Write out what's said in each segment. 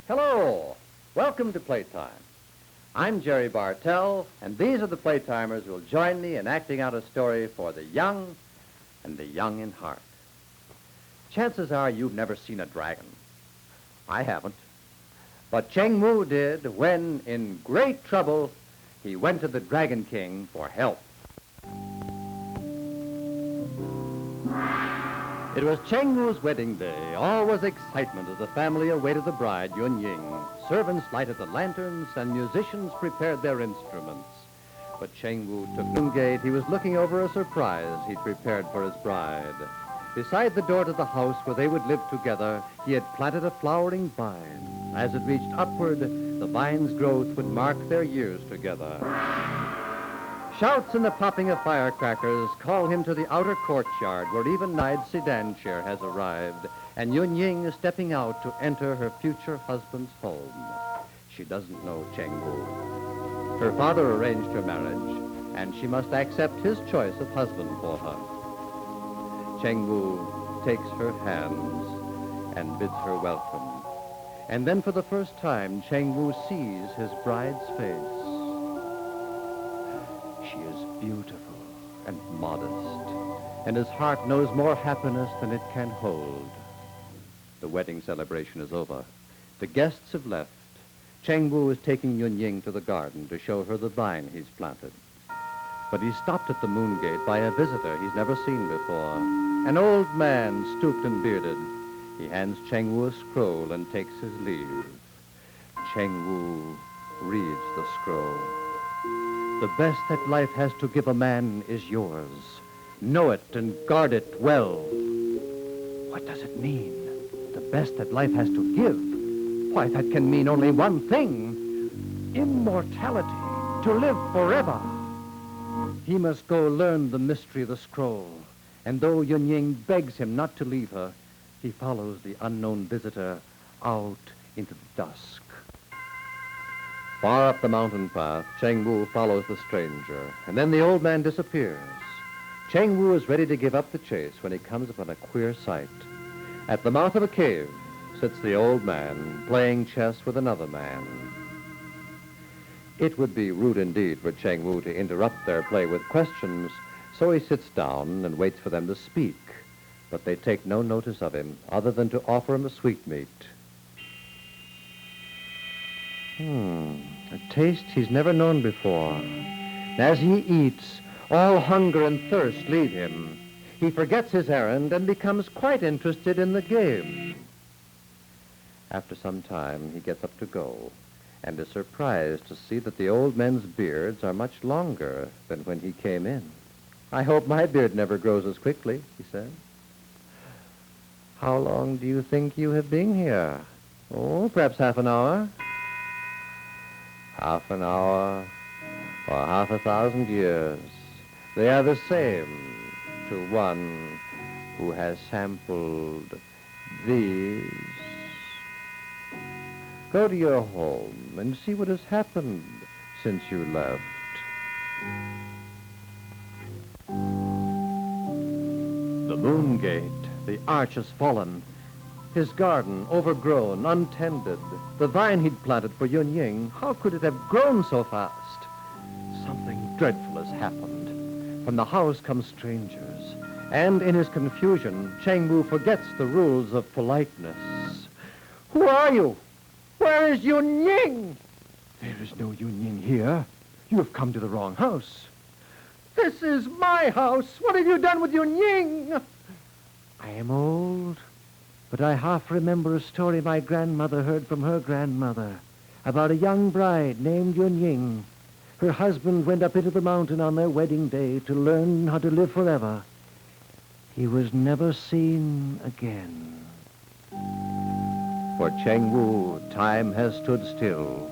Hello. Welcome to Playtime. I'm Jerry Bartell, and these are the Playtimers who will join me in acting out a story for the young and the young in heart. Chances are you've never seen a dragon. I haven't. But ChengWu did when, in great trouble, he went to the Dragon King for help. It was ChengWu's wedding day. All was excitement as the family awaited the bride, Yun-Ying. Servants lighted the lanterns and musicians prepared their instruments. But ChengWu took no gate. He was looking over a surprise he'd prepared for his bride. Beside the door to the house where they would live together, he had planted a flowering vine. As it reached upward, the vine's growth would mark their years together. Shouts and the popping of firecrackers call him to the outer courtyard where even Nide's sedan chair has arrived, and Yun-Ying is stepping out to enter her future husband's home. She doesn't know ChengWu. Her father arranged her marriage, and she must accept his choice of husband for her. ChengWu takes her hands and bids her welcome. And then for the first time, ChengWu sees his bride's face. She is beautiful and modest, and his heart knows more happiness than it can hold. The wedding celebration is over. The guests have left. ChengWu is taking Yun-Ying to the garden to show her the vine he's planted. But he's stopped at the moon gate by a visitor he's never seen before. An old man, stooped and bearded. He hands ChengWu a scroll and takes his leave. ChengWu reads the scroll. The best that life has to give a man is yours. Know it and guard it well. What does it mean? The best that life has to give? Why, that can mean only one thing. Immortality, to live forever. He must go learn the mystery of the scroll. And though Yun-Ying begs him not to leave her, he follows the unknown visitor out into the dusk. Far up the mountain path, ChengWu follows the stranger, and then the old man disappears. ChengWu is ready to give up the chase when he comes upon a queer sight. At the mouth of a cave sits the old man playing chess with another man. It would be rude indeed for ChengWu to interrupt their play with questions, so he sits down and waits for them to speak. But they take no notice of him, other than to offer him a sweetmeat. A taste he's never known before. As he eats, all hunger and thirst leave him. He forgets his errand and becomes quite interested in the game. After some time, he gets up to go, and is surprised to see that the old men's beards are much longer than when he came in. I hope my beard never grows as quickly, he said. How long do you think you have been here? Oh, perhaps half an hour. Half an hour or half 1,000 years. They are the same to one who has sampled these. Go to your home and see what has happened since you left. The moon gate, the arch has fallen. His garden, overgrown, untended. The vine he'd planted for Yun-Ying, how could it have grown so fast? Something dreadful has happened. From the house come strangers, and in his confusion, ChengWu forgets the rules of politeness. Who are you? Where is Yun-Ying? There is no Yun-Ying here. You have come to the wrong house. This is my house. What have you done with Yun-Ying? I am old, but I half remember a story my grandmother heard from her grandmother about a young bride named Yun-Ying. Her husband went up into the mountain on their wedding day to learn how to live forever. He was never seen again. For ChengWu, time has stood still,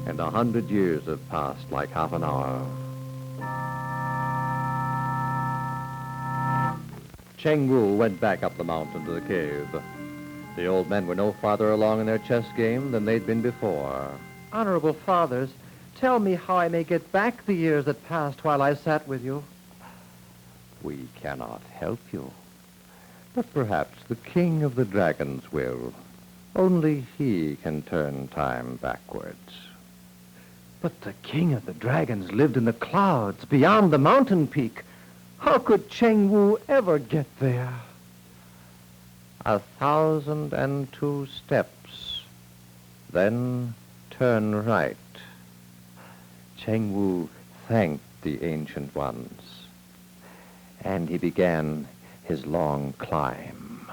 and 100 years have passed like half an hour. ChengWu went back up the mountain to the cave. The old men were no farther along in their chess game than they'd been before. Honorable fathers, tell me how I may get back the years that passed while I sat with you. We cannot help you, but perhaps the king of the dragons will. Only he can turn time backwards. But the king of the dragons lived in the clouds beyond the mountain peak. How could ChengWu ever get there? 1,002 steps. Then turn right. ChengWu thanked the ancient ones, and he began his long climb.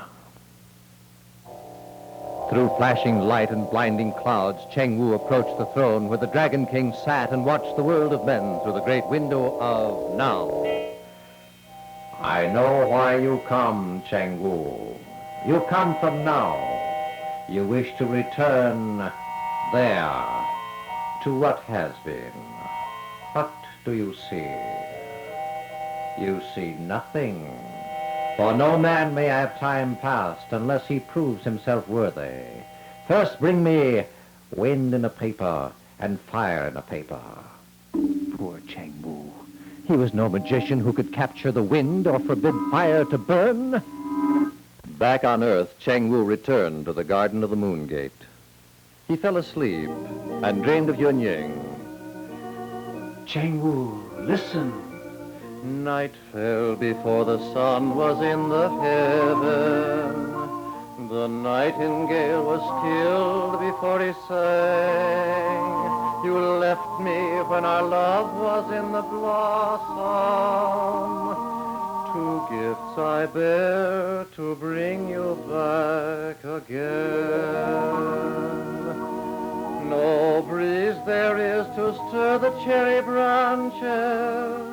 Through flashing light and blinding clouds, ChengWu approached the throne where the Dragon King sat and watched the world of men through the great window of now. I know why you come, ChengWu. You come from now. You wish to return there, to what has been. What do you see? You see nothing. For no man may have time past unless he proves himself worthy. First bring me wind in a paper and fire in a paper. Poor ChengWu. He was no magician who could capture the wind or forbid fire to burn. Back on Earth, ChengWu returned to the Garden of the Moon Gate. He fell asleep and dreamed of Yunying. ChengWu, listen. Night fell before the sun was in the heaven. The nightingale was stilled before he sang. You left me when our love was in the blossom. 2 gifts I bear to bring you back again. No breeze there is to stir the cherry branches.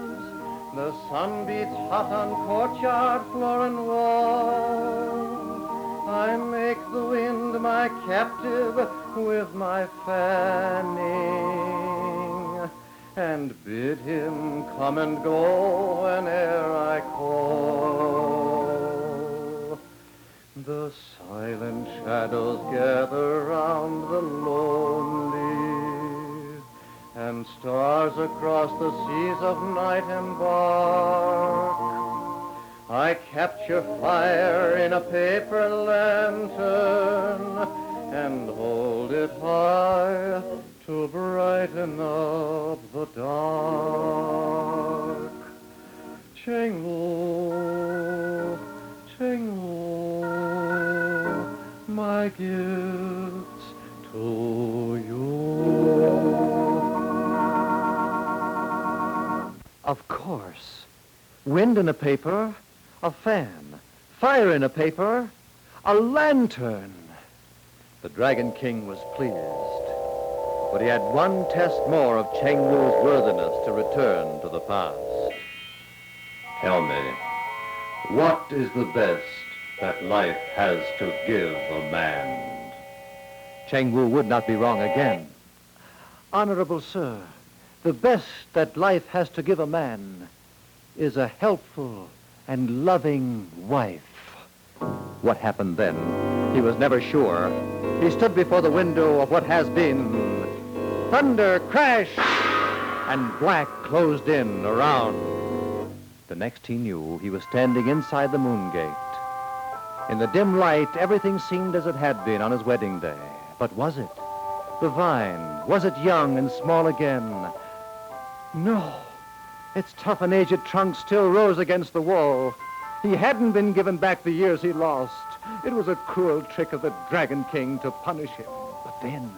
The sun beats hot on courtyard floor and wall. I make the wind my captive with my fanning, and bid him come and go whene'er I call. The silent shadows gather round the lonely, and stars across the seas of night embark. I capture fire in a paper lantern and hold it high to brighten up the dark. ChengWu, ChengWu, my gifts to you. Of course. Wind in a paper, a fan, fire in a paper, a lantern. The Dragon King was pleased, but he had one test more of ChengWu's worthiness to return to the past. Tell me, what is the best that life has to give a man? ChengWu would not be wrong again. Honorable sir, the best that life has to give a man is a helpful and loving wife. What happened then? He was never sure. He stood before the window of what has been. Thunder, crash, and black closed in around. The next he knew, he was standing inside the moon gate. In the dim light, everything seemed as it had been on his wedding day. But was it? The vine, was it young and small again? No. Its tough and aged trunk still rose against the wall. He hadn't been given back the years he lost. It was a cruel trick of the Dragon King to punish him. But then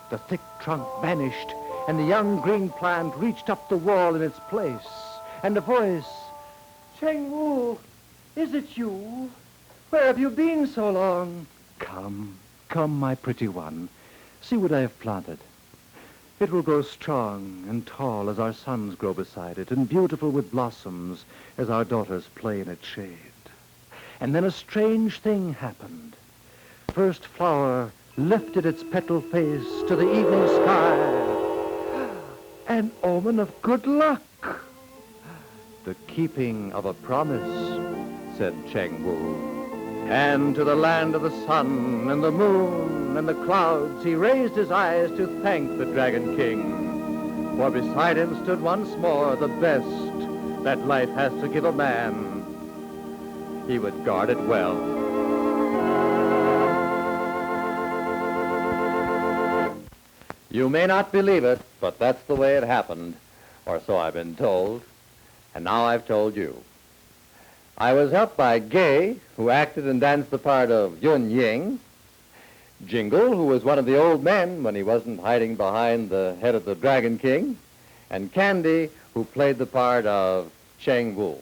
the thick trunk vanished, and the young green plant reached up the wall in its place. And a voice, ChengWu, is it you? Where have you been so long? Come, my pretty one. See what I have planted. It will grow strong and tall as our sons grow beside it, and beautiful with blossoms as our daughters play in its shade. And then a strange thing happened. First flower lifted its petal face to the evening sky. An omen of good luck. The keeping of a promise, said ChengWu. And to the land of the sun and the moon and the clouds he raised his eyes to thank the Dragon King. For beside him stood once more the best that life has to give a man. He would guard it well. You may not believe it, but that's the way it happened, or so I've been told, and now I've told you. I was helped by Gay, who acted and danced the part of Yun Ying, Jingle, who was one of the old men when he wasn't hiding behind the head of the Dragon King, and Candy, who played the part of Cheng Wu.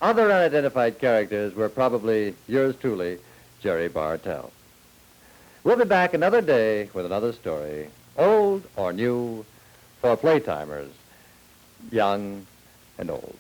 Other unidentified characters were probably yours truly, Jerry Bartell. We'll be back another day with another story, old or new, for playtimers, young and old.